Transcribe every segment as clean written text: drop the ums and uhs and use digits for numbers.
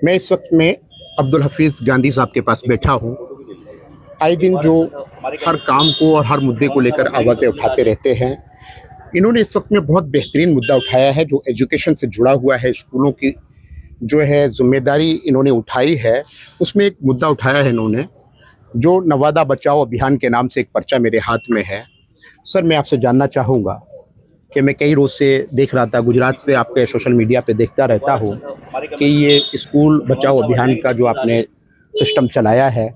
मैं इस वक्त में अब्दुल हफीज़ गांधी साहब के पास बैठा हूँ। आए दिन जो हर काम को और हर मुद्दे को लेकर आवाज़ें उठाते रहते हैं, इन्होंने इस वक्त में बहुत बेहतरीन मुद्दा उठाया है जो एजुकेशन से जुड़ा हुआ है। स्कूलों की जो है ज़िम्मेदारी इन्होंने उठाई है, उसमें एक मुद्दा उठाया है इन्होंने, जो नवादा बचाओ अभियान के नाम से एक पर्चा मेरे हाथ में है। सर, मैं आपसे जानना चाहूँगा कि मैं कई रोज़ से देख रहा था, गुजरात पे आपके सोशल मीडिया पे देखता रहता हूँ कि ये स्कूल बचाओ अभियान का जो आपने सिस्टम चलाया है,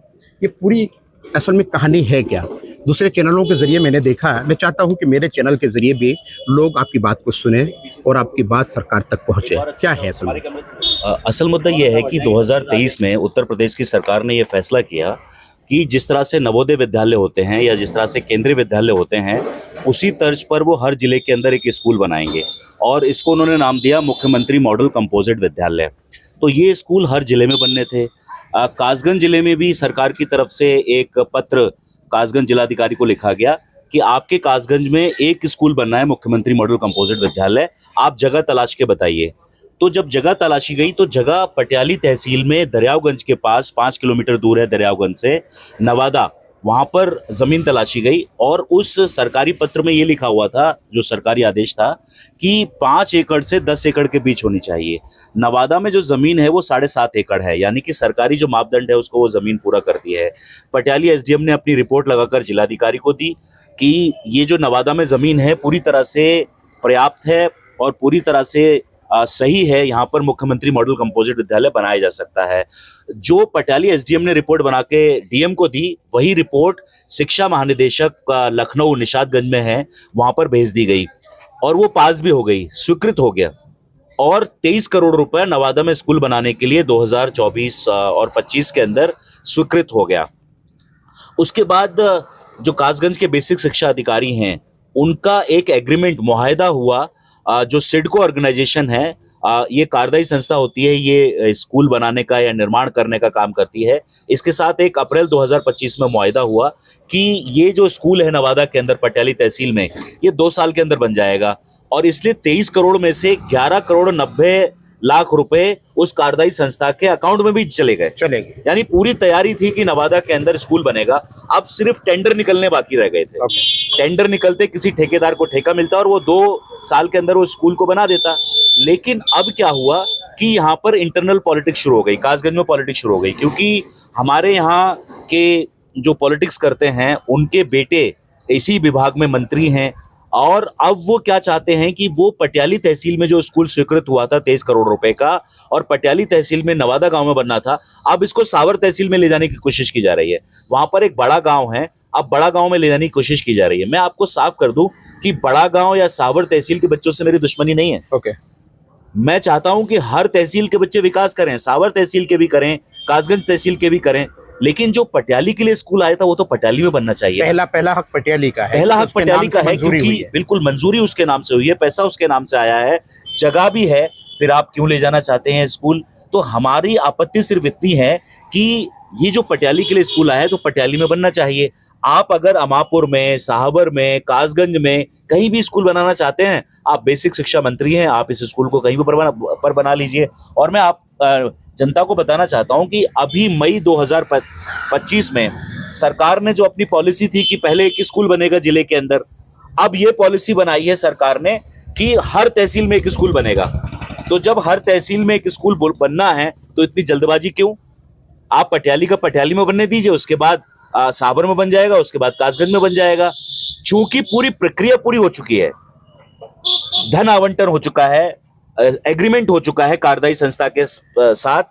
ये पूरी असल में कहानी है क्या? दूसरे चैनलों के ज़रिए मैंने देखा है। मैं चाहता हूँ कि मेरे चैनल के ज़रिए भी लोग आपकी बात को सुने और आपकी बात सरकार तक पहुँचे। क्या है असल में? असल मुद्दा ये है कि 2023 में उत्तर प्रदेश की सरकार ने ये फैसला किया कि जिस तरह से नवोदय विद्यालय होते हैं या जिस तरह से केंद्रीय विद्यालय होते हैं, उसी तर्ज पर वो हर जिले के अंदर एक स्कूल बनाएंगे और इसको उन्होंने नाम दिया मुख्यमंत्री मॉडल कंपोजिट विद्यालय। तो ये स्कूल हर जिले में बनने थे। कासगंज जिले में भी सरकार की तरफ से एक पत्र कासगंज जिलाधिकारी को लिखा गया कि आपके कासगंज में एक स्कूल बनना है मुख्यमंत्री मॉडल कंपोजिट विद्यालय, आप जगह तलाश के बताइए। तो जब जगह तलाशी गई तो जगह पटियाली तहसील में दरियावगंज के पास 5 किलोमीटर दूर है दरियावगंज से, नवादा, वहां पर जमीन तलाशी गई और उस सरकारी पत्र में ये लिखा हुआ था, जो सरकारी आदेश था, कि 5 एकड़ से 10 एकड़ के बीच होनी चाहिए। नवादा में जो जमीन है वो 7.5 एकड़ है, यानी कि सरकारी जो मापदंड है उसको वो जमीन पूरा करती है। पटियाली एसडीएम ने अपनी रिपोर्ट लगाकर जिलाधिकारी को दी कि ये जो नवादा में जमीन है पूरी तरह से पर्याप्त है और पूरी तरह से सही है, यहाँ पर मुख्यमंत्री मॉडल कंपोजिट विद्यालय बनाया जा सकता है। जो पटियाली एसडीएम ने रिपोर्ट बना के डीएम को दी, वही रिपोर्ट शिक्षा महानिदेशक लखनऊ निशादगंज में है, वहां पर भेज दी गई और वो पास भी हो गई, स्वीकृत हो गया और 23 करोड़ रुपए नवादा में स्कूल बनाने के लिए 2024 और 25 के अंदर स्वीकृत हो गया। उसके बाद जो कासगंज के बेसिक शिक्षा अधिकारी हैं, उनका एक एग्रीमेंट मुआहदा हुआ। जो सिडको ऑर्गेनाइजेशन है, ये कार्यदायी संस्था होती है, ये स्कूल बनाने का या निर्माण करने का काम करती है। इसके साथ 1 अप्रैल 2025 में मुआहदा हुआ कि ये जो स्कूल है नवादा के अंदर पटियाली तहसील में, ये 2 साल के अंदर बन जाएगा और इसलिए 23 करोड़ में से 11 करोड़ 90 लाख रुपए उस कार्यदायी संस्था के अकाउंट में भी चले गए। यानी पूरी तैयारी थी कि नवादा के अंदर स्कूल बनेगा। अब सिर्फ टेंडर निकलने बाकी रह गए थे। टेंडर निकलते किसी ठेकेदार को ठेका मिलता और वो 2 साल के अंदर वो स्कूल को बना देता। लेकिन अब क्या हुआ कि यहाँ पर इंटरनल पॉलिटिक्स शुरू हो गई, कासगंज में पॉलिटिक्स शुरू हो गई, क्योंकि हमारे यहाँ के जो पॉलिटिक्स करते हैं उनके बेटे इसी विभाग में मंत्री हैं और अब वो क्या चाहते हैं कि वो पटियाली तहसील में जो स्कूल स्वीकृत हुआ था 23 करोड़ रुपए का और पटियाली तहसील में नवादा गांव में बनना था, अब इसको सावर तहसील में ले जाने की कोशिश की जा रही है। वहां पर एक बड़ा गांव है, अब बड़ा गांव में ले जाने की कोशिश की जा रही है। मैं आपको साफ कर दूं कि बड़ा गांव या सावर तहसील के बच्चों से मेरी दुश्मनी नहीं है। मैं चाहता हूं कि हर तहसील के बच्चे विकास करें, सावर तहसील के भी करें, कासगंज तहसील के भी करें, लेकिन जो पटियाली के लिए स्कूल आया था वो तो पटियाली में बनना चाहिए। पहला हक पटियाली का है, पहला हक पटियाली का है, क्योंकि बिल्कुल मंजूरी उसके नाम से हुई है, पैसा उसके नाम से आया है, जगह भी है, फिर आप क्यों ले जाना चाहते हैं स्कूल? तो हमारी आपत्ति सिर्फ इतनी है कि ये जो पटियाली के लिए स्कूल आया है तो पटियाली में बनना चाहिए। आप अगर अमापुर में, साहबर में, कासगंज में कहीं भी स्कूल बनाना चाहते हैं, आप बेसिक शिक्षा मंत्री हैं, आप इस स्कूल को कहीं पर बना लीजिए। और मैं आप जनता को बताना चाहता हूं कि अभी मई 2025 में सरकार ने जो अपनी पॉलिसी थी कि पहले एक स्कूल बनेगा जिले के अंदर, अब ये पॉलिसी बनाई है सरकार ने कि हर तहसील में एक स्कूल बनेगा। तो जब हर तहसील में एक स्कूल बनना है तो इतनी जल्दबाजी क्यों? आप पटियाली का पटियाली में बनने दीजिए, उसके बाद साबर में बन जाएगा, उसके बाद कासगंज में बन जाएगा। चूंकि पूरी प्रक्रिया पूरी हो चुकी है, धन आवंटन हो चुका है, एग्रीमेंट हो चुका है कार्यदायी संस्था के साथ,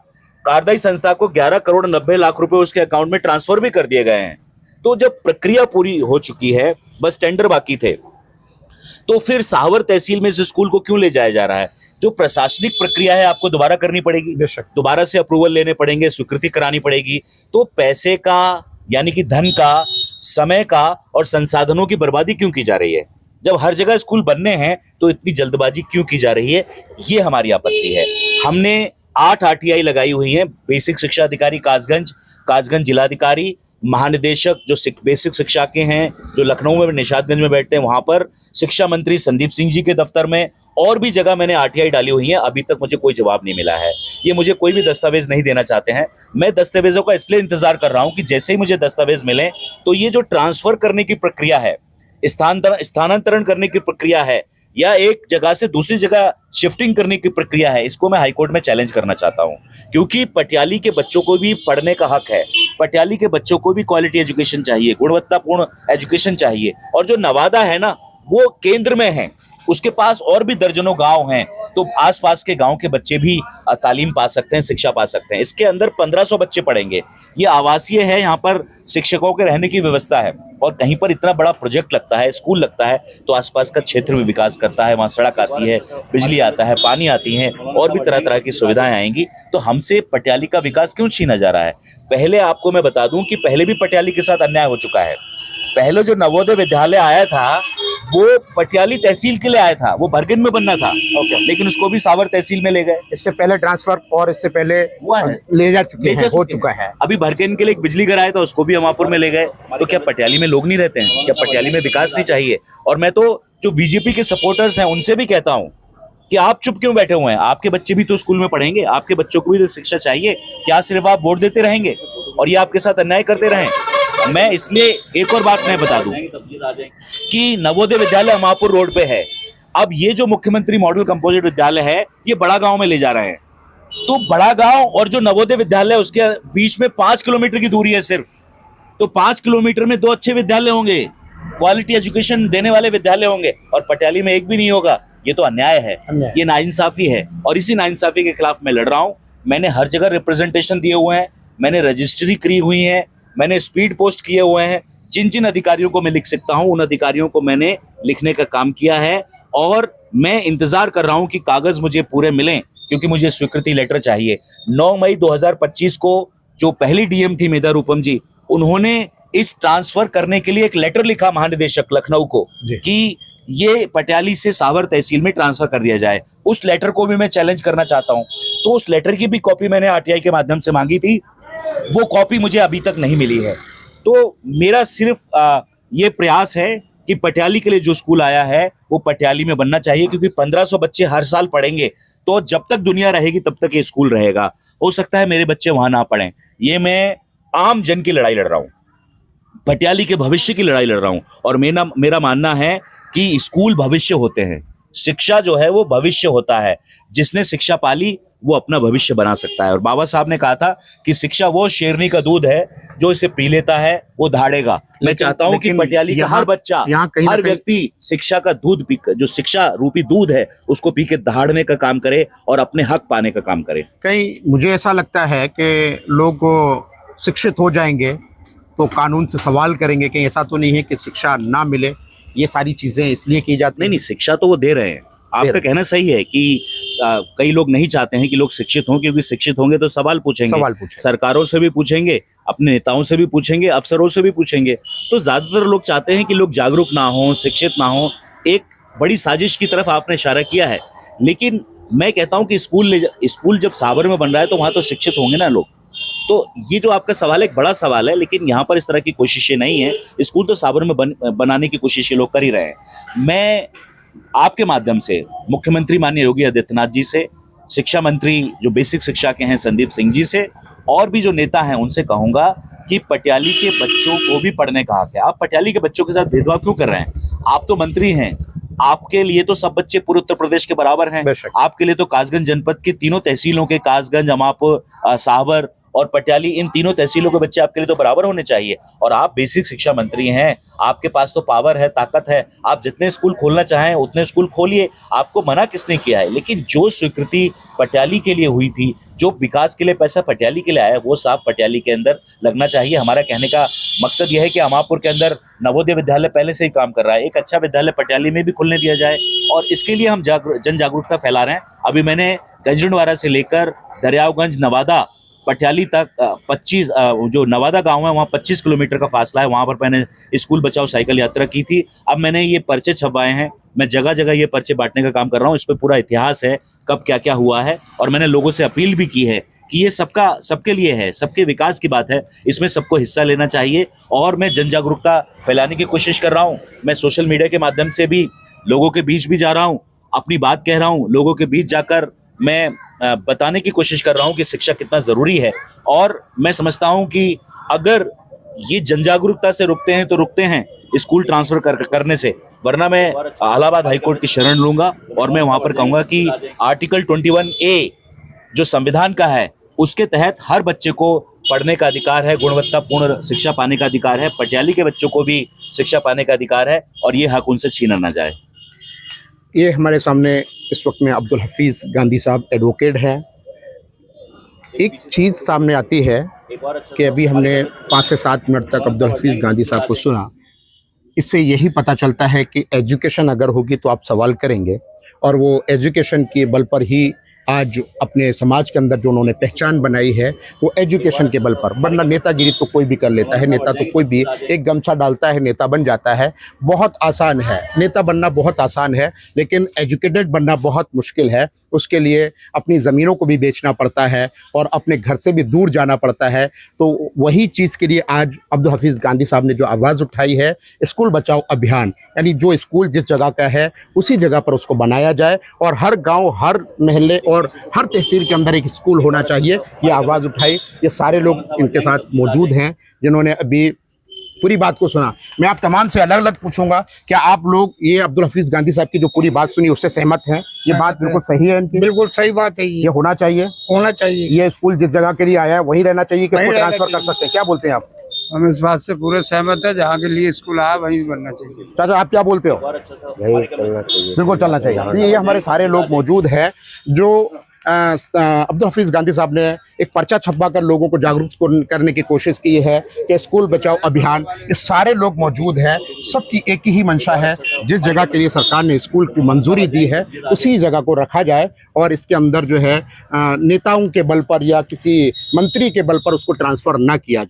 कार्यदायी संस्था को 11 करोड़ 90 लाख रुपए उसके अकाउंट में ट्रांसफर भी कर दिए गए हैं। तो जब प्रक्रिया पूरी हो चुकी है, बस टेंडर बाकी थे, तो फिर सावर तहसील में इस स्कूल को क्यों ले जाया जा रहा है? जो प्रशासनिक प्रक्रिया है आपको दोबारा करनी पड़ेगी, दोबारा से अप्रूवल लेने पड़ेंगे, स्वीकृति करानी पड़ेगी। तो पैसे का, यानी कि धन का, समय का और संसाधनों की बर्बादी क्यों की जा रही है? जब हर जगह स्कूल बनने हैं तो इतनी जल्दबाजी क्यों की जा रही है? ये हमारी आपत्ति है। हमने 8 आरटीआई लगाई हुई हैं, बेसिक शिक्षा अधिकारी कासगंज, कासगंज जिलाधिकारी, महानिदेशक जो बेसिक शिक्षा के हैं जो लखनऊ में निशादगंज में बैठते हैं वहां पर, शिक्षा मंत्री संदीप सिंह जी के दफ्तर में, और भी जगह मैंने आरटीआई डाली हुई है, अभी तक मुझे कोई जवाब नहीं मिला है। ये मुझे कोई भी दस्तावेज नहीं देना चाहते हैं। मैं दस्तावेजों का इसलिए इंतजार कर रहा हूं कि जैसे ही मुझे दस्तावेज मिले तो ये जो ट्रांसफर करने की प्रक्रिया है, स्थानांतरण करने की प्रक्रिया है, या एक जगह से दूसरी जगह शिफ्टिंग करने की प्रक्रिया है, इसको मैं हाईकोर्ट में चैलेंज करना चाहता हूं। क्योंकि पटियाली के बच्चों को भी पढ़ने का हक है, पटियाली के बच्चों को भी क्वालिटी एजुकेशन चाहिए, गुणवत्तापूर्ण एजुकेशन चाहिए। और जो नवादा है ना, वो केंद्र में है, उसके पास और भी दर्जनों गांव हैं, तो आसपास के गांव के बच्चे भी तालीम पा सकते हैं, शिक्षा पा सकते हैं। इसके अंदर 1500 बच्चे पढ़ेंगे। ये आवासीय है, यहाँ पर शिक्षकों के रहने की व्यवस्था है, और कहीं पर इतना बड़ा प्रोजेक्ट लगता है, स्कूल लगता है, तो आसपास का क्षेत्र भी विकास करता है। वहाँ सड़क आती है, बिजली आता है, पानी आती है, और भी तरह तरह की सुविधाएं आएंगी। तो हमसे पटियाली का विकास क्यों छीना जा रहा है? पहले आपको मैं बता दूं कि पहले भी पटियाली के साथ अन्याय हो चुका है। पहले जो नवोदय विद्यालय आया था वो पटियाली तहसील के लिए आया था, वो भरगन में बनना था, लेकिन उसको भी सावर तहसील में ले गए। इससे पहले ट्रांसफर और इससे पहले हुआ है, ले जा चुके हैं, हो चुका है। अभी भरगन के लिए एक बिजली घर आया था, उसको भी अमापुर में ले गए। तो क्या पटियाली में लोग नहीं रहते हैं? क्या पटियाली में विकास नहीं चाहिए? और मैं तो जो बीजेपी के सपोर्टर्स हैं उनसे भी कहता हूँ कि आप चुप क्यों बैठे हुए हैं? आपके बच्चे भी तो स्कूल में पढ़ेंगे, आपके बच्चों को भी तो शिक्षा चाहिए। क्या सिर्फ आप वोट देते रहेंगे और ये आपके साथ अन्याय करते रहें? मैं इसलिए एक और बात मैं बता दूं कि नवोदय विद्यालय अमापुर रोड पे है। अब ये जो मुख्यमंत्री मॉडल कंपोजिट विद्यालय है, ये बड़ा गांव में ले जा रहे हैं। तो बड़ा गांव और जो नवोदय विद्यालय, उसके बीच में 5 किलोमीटर की दूरी है सिर्फ। तो 5 किलोमीटर में 2 अच्छे विद्यालय होंगे, क्वालिटी एजुकेशन देने वाले विद्यालय होंगे, और पटियाली में एक भी नहीं होगा। ये तो अन्याय है, ये नाइंसाफी है, और इसी नाइंसाफी के खिलाफ मैं लड़ रहा हूं। मैंने हर जगह रिप्रेजेंटेशन दिए हुए हैं, मैंने रजिस्ट्री करी हुई है, मैंने स्पीड पोस्ट किए हुए हैं। जिन जिन अधिकारियों को मैं लिख सकता हूं, उन अधिकारियों को मैंने लिखने का काम किया है, और मैं इंतजार कर रहा हूं कि कागज मुझे पूरे मिलें, क्योंकि मुझे स्वीकृति लेटर चाहिए। 9 मई 2025 को जो पहली डीएम थी मेधा रूपम जी, उन्होंने इस ट्रांसफर करने के लिए एक लेटर लिखा महानिदेशक लखनऊ को कि ये पटियाली से सावर तहसील में ट्रांसफर कर दिया जाए। उस लेटर को भी मैं चैलेंज करना चाहता हूं। तो उस लेटर की भी कॉपी मैंने आरटीआई के माध्यम से मांगी थी, वो कॉपी मुझे अभी तक नहीं मिली है। तो मेरा सिर्फ ये प्रयास है कि पटियाली के लिए जो स्कूल आया है वो पटियाली में बनना चाहिए, क्योंकि 1500 बच्चे हर साल पढ़ेंगे, तो जब तक दुनिया रहेगी तब तक ये स्कूल रहेगा। हो सकता है मेरे बच्चे वहां ना पढ़ें। ये मैं आम जन की लड़ाई लड़ रहा हूँ, पटियाली के भविष्य की लड़ाई लड़ रहा हूँ। और मेरा मानना है कि स्कूल भविष्य होते हैं, शिक्षा जो है वो भविष्य होता है। जिसने शिक्षा पाली वो अपना भविष्य बना सकता है। और बाबा साहब ने कहा था कि शिक्षा वो शेरनी का दूध है, जो इसे पी लेता है वो धाड़ेगा। मैं चाहता हूं कि पटियाली का हर बच्चा, हर व्यक्ति शिक्षा का दूध पीकर, जो शिक्षा रूपी दूध है, उसको पी के दहाड़ने का काम करे और अपने हक पाने का काम करे। कहीं मुझे ऐसा लगता है कि लोग शिक्षित हो जाएंगे तो कानून से सवाल करेंगे, कि ऐसा तो नहीं है कि शिक्षा ना मिले। ये सारी चीजें इसलिए की जाती नहीं, शिक्षा तो वो दे रहे हैं। आपका कहना सही है कि कई लोग नहीं चाहते हैं कि लोग शिक्षित हों, क्योंकि शिक्षित होंगे तो सवाल पूछेंगे, सरकारों से भी पूछेंगे, अपने नेताओं से भी पूछेंगे, अफसरों से भी पूछेंगे। तो ज्यादातर लोग चाहते हैं कि लोग जागरूक ना हो, शिक्षित ना हो। एक बड़ी साजिश की तरफ आपने इशारा किया है। लेकिन मैं कहता हूं कि स्कूल जब सावर में बन रहा है तो वहां तो शिक्षित होंगे ना लोग। तो ये जो आपका सवाल है एक बड़ा सवाल है, लेकिन यहाँ पर इस तरह की कोशिशें नहीं है। स्कूल तो सावर में बनाने की कोशिशें लोग कर ही रहे हैं। मैं आपके माध्यम से मुख्यमंत्री माननीय योगी आदित्यनाथ जी से, शिक्षा मंत्री जो बेसिक शिक्षा के हैं संदीप सिंह जी से, और भी जो नेता हैं उनसे कहूंगा कि पटियाली के बच्चों को भी पढ़ने का हक है। आप पटियाली के बच्चों के साथ भेदभाव क्यों कर रहे हैं? आप तो मंत्री हैं, आपके लिए तो सब बच्चे पूरे उत्तर प्रदेश के बराबर हैं। आपके लिए तो कासगंज जनपद की तीनों तहसीलों के, कासगंज, अमापुर, सावर और पटियाली, इन तीनों तहसीलों के बच्चे आपके लिए तो बराबर होने चाहिए। और आप बेसिक शिक्षा मंत्री हैं, आपके पास तो पावर है, ताकत है, आप जितने स्कूल खोलना चाहें उतने स्कूल खोलिए, आपको मना किसने किया है? लेकिन जो स्वीकृति पटियाली के लिए हुई थी, जो विकास के लिए पैसा पटियाली के लिए आया, वो साफ पटियाली के अंदर लगना चाहिए। हमारा कहने का मकसद यह है कि अमापुर के अंदर नवोदय विद्यालय पहले से ही काम कर रहा है, एक अच्छा विद्यालय पटियाली में भी खुलने दिया जाए, और इसके लिए हम जन जागरूकता फैला रहे हैं। अभी मैंने गंजड़वाड़ा से लेकर दरियागंज, नवादा, पटियाली तक 25 जो नवादा गांव है वहाँ 25 किलोमीटर का फासला है, वहाँ पर मैंने स्कूल बचाओ साइकिल यात्रा की थी। अब मैंने ये पर्चे छपवाए हैं, मैं जगह जगह ये पर्चे बांटने का काम कर रहा हूँ। इस पर पूरा इतिहास है, कब क्या क्या हुआ है, और मैंने लोगों से अपील भी की है कि ये सबके लिए है, सबके विकास की बात है, इसमें सबको हिस्सा लेना चाहिए। और मैं जन जागरूकता फैलाने की कोशिश कर रहा हूँ। मैं सोशल मीडिया के माध्यम से भी लोगों के बीच भी जा रहा हूँ, अपनी बात कह रहा हूँ, लोगों के बीच जाकर मैं बताने की कोशिश कर रहा हूँ कि शिक्षा कितना जरूरी है। और मैं समझता हूँ कि अगर ये जनजागरूकता से रुकते हैं तो रुकते हैं स्कूल ट्रांसफर करने से, वरना मैं इलाहाबाद हाईकोर्ट की शरण लूंगा और मैं वहां पर कहूंगा कि आर्टिकल 21A जो संविधान का है उसके तहत हर बच्चे को पढ़ने का अधिकार है, गुणवत्तापूर्ण शिक्षा पाने का अधिकार है, पटियाली के बच्चों को भी शिक्षा पाने का अधिकार है और ये हक उनसे छीना ना जाए। ये हमारे सामने इस वक्त में अब्दुल हफीज़ गांधी साहब एडवोकेट हैं। एक चीज़ सामने आती है कि अभी हमने 5 से 7 मिनट तक अब्दुल हफीज़ गांधी साहब को सुना। इससे यही पता चलता है कि एजुकेशन अगर होगी तो आप सवाल करेंगे, और वो एजुकेशन के बल पर ही आज अपने समाज के अंदर जो उन्होंने पहचान बनाई है वो एजुकेशन के बल पर। वरना नेतागिरी तो कोई भी कर लेता है, नेता तो कोई भी एक गमछा डालता है नेता बन जाता है। बहुत आसान है, नेता बनना बहुत आसान है, लेकिन एजुकेटेड बनना बहुत मुश्किल है। उसके लिए अपनी ज़मीनों को भी बेचना पड़ता है और अपने घर से भी दूर जाना पड़ता है। तो वही चीज़ के लिए आज अब्दुल हफीज़ गांधी साहब ने जो आवाज़ उठाई है, स्कूल बचाओ अभियान, यानी जो स्कूल जिस जगह का है उसी जगह पर उसको बनाया जाए और हर गांव, हर महल्ले और हर तहसील के अंदर एक स्कूल होना चाहिए। ये आवाज़ उठाई, ये सारे लोग इनके साथ मौजूद हैं जिन्होंने अभी पूरी बात को सुना। मैं आप तमाम से अलग अलग पूछूंगा, क्या आप लोग ये अब्दुल हफीज़ गांधी साहब की जो पूरी बात सुनी उससे सहमत हैं? ये बात बिल्कुल सही है इनकी? बिल्कुल सही बात है, ये होना चाहिए, होना चाहिए। ये स्कूल जिस जगह के लिए आया है वहीं रहना चाहिए कि इसको ट्रांसफर कर सकते हैं? क्या बोलते हैं आप? हम इस बात से पूरे सहमत है, जहाँ के लिए स्कूल आया वहीं बनना चाहिए। चाचा आप क्या बोलते हो? बिल्कुल चलना चाहिए। ये हमारे सारे लोग मौजूद हैं जो अब्दुल हफीज़ गांधी साहब ने एक पर्चा छपवा कर लोगों को जागरूक करने की कोशिश की है कि स्कूल बचाओ अभियान। ये सारे लोग मौजूद हैं, सबकी एक ही मंशा है, जिस जगह के लिए सरकार ने स्कूल की मंजूरी दी है उसी जगह को रखा जाए और इसके अंदर जो है नेताओं के बल पर या किसी मंत्री के बल पर उसको ट्रांसफ़र ना किया जाए।